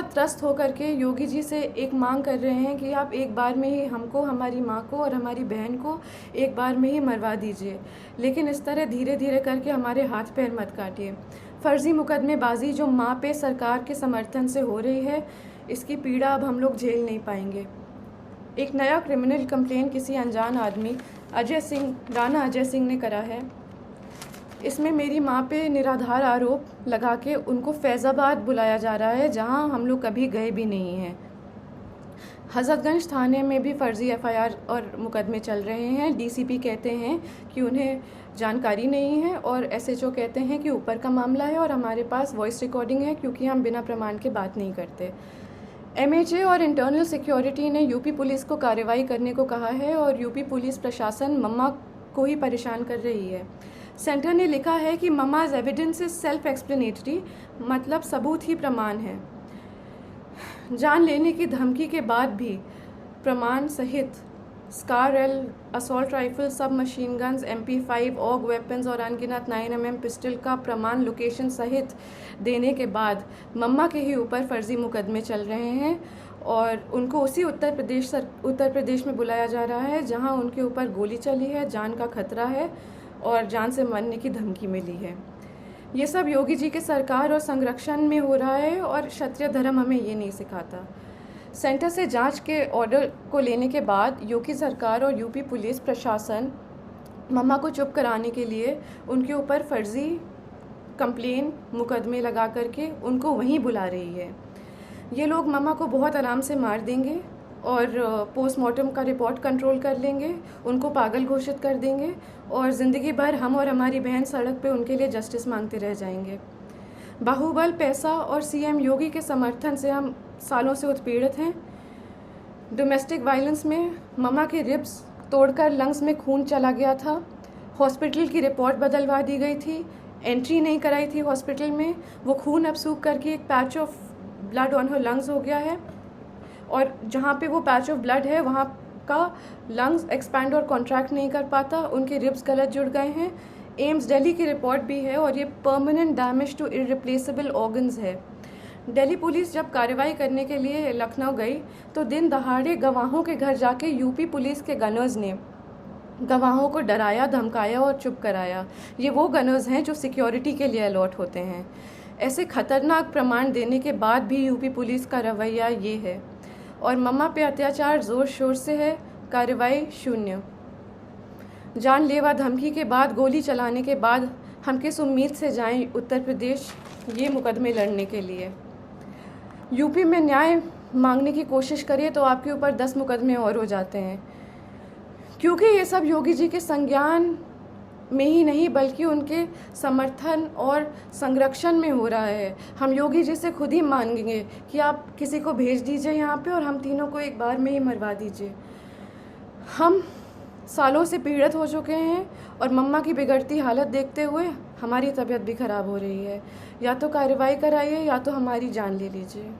बहुत त्रस्त होकर के योगी जी से एक मांग कर रहे हैं कि आप एक बार में ही हमको, हमारी माँ को और हमारी बहन को एक बार में ही मरवा दीजिए, लेकिन इस तरह धीरे धीरे करके हमारे हाथ पैर मत काटिए। फ़र्ज़ी मुकदमेबाजी जो माँ पे सरकार के समर्थन से हो रही है, इसकी पीड़ा अब हम लोग झेल नहीं पाएंगे। एक नया क्रिमिनल कंप्लेन किसी अनजान आदमी राणा अजय सिंह ने करा है। इसमें मेरी माँ पे निराधार आरोप लगा के उनको फैज़ाबाद बुलाया जा रहा है, जहाँ हम लोग कभी गए भी नहीं हैं। हज़रतगंज थाने में भी फ़र्ज़ी एफआईआर और मुकदमे चल रहे हैं। डीसीपी कहते हैं कि उन्हें जानकारी नहीं है और एसएचओ कहते हैं कि ऊपर का मामला है और हमारे पास वॉइस रिकॉर्डिंग है, क्योंकि हम बिना प्रमाण के बात नहीं करते। एमएचए और इंटरनल सिक्योरिटी ने यूपी पुलिस को कार्रवाई करने को कहा है और यूपी पुलिस प्रशासन मम्मा को ही परेशान कर रही है। सेंटर ने लिखा है कि mamma's evidence is self explanatory, मतलब सबूत ही प्रमाण है। जान लेने की धमकी के बाद भी प्रमाण सहित SCAR L, assault rifle, sub machine guns, MP5, AUG weapons और अनगिनत 9mm पिस्टल का प्रमाण लोकेशन सहित देने के बाद मम्मा के ही ऊपर फ़र्ज़ी मुकदमे चल रहे हैं और उनको उसी उत्तर प्रदेश में बुलाया जा रहा है जहां उनके ऊपर गोली चली है, जान का खतरा है और जान से मरने की धमकी मिली है। ये सब योगी जी के सरकार और संरक्षण में हो रहा है और क्षत्रिय धर्म हमें ये नहीं सिखाता। सेंटर से जांच के ऑर्डर को लेने के बाद योगी सरकार और यूपी पुलिस प्रशासन मम्मा को चुप कराने के लिए उनके ऊपर फ़र्ज़ी कंप्लेन मुकदमे लगा करके उनको वहीं बुला रही है। ये लोग मम्मा को बहुत आराम से मार देंगे और पोस्टमार्टम का रिपोर्ट कंट्रोल कर लेंगे, उनको पागल घोषित कर देंगे और ज़िंदगी भर हम और हमारी बहन सड़क पे उनके लिए जस्टिस मांगते रह जाएंगे। बाहुबल, पैसा और सीएम योगी के समर्थन से हम सालों से उत्पीड़ित हैं। डोमेस्टिक वायलेंस में मम्मा के रिब्स तोड़कर लंग्स में खून चला गया था। हॉस्पिटल की रिपोर्ट बदलवा दी गई थी, एंट्री नहीं कराई थी हॉस्पिटल में। वो खून अब सूख करके एक patch of blood on her lungs हो गया है और जहाँ पे वो पैच ऑफ ब्लड है वहाँ का लंग्स एक्सपैंड और कॉन्ट्रैक्ट नहीं कर पाता, उनके रिब्स गलत जुड़ गए हैं। एम्स दिल्ली की रिपोर्ट भी है और ये permanent damage to irreplaceable organs है। दिल्ली पुलिस जब कार्रवाई करने के लिए लखनऊ गई तो दिन दहाड़े गवाहों के घर जाके यूपी पुलिस के गनर्स ने गवाहों को डराया, धमकाया और चुप कराया। ये वो गनर्स हैं जो सिक्योरिटी के लिए अलॉट होते हैं। ऐसे खतरनाक प्रमाण देने के बाद भी यूपी पुलिस का रवैया ये है और मम्मा पे अत्याचार ज़ोर शोर से है, कार्रवाई शून्य। जानलेवा धमकी के बाद, गोली चलाने के बाद हम किस उम्मीद से जाएं उत्तर प्रदेश ये मुकदमे लड़ने के लिए। यूपी में न्याय मांगने की कोशिश करिए तो आपके ऊपर 10 मुकदमे और हो जाते हैं, क्योंकि ये सब योगी जी के संज्ञान में ही नहीं बल्कि उनके समर्थन और संरक्षण में हो रहा है। हम योगी जी से खुद ही मांगेंगे कि आप किसी को भेज दीजिए यहाँ पे और हम तीनों को एक बार में ही मरवा दीजिए। हम सालों से पीड़ित हो चुके हैं और मम्मा की बिगड़ती हालत देखते हुए हमारी तबीयत भी ख़राब हो रही है। या तो कार्रवाई कराइए या तो हमारी जान ले लीजिए।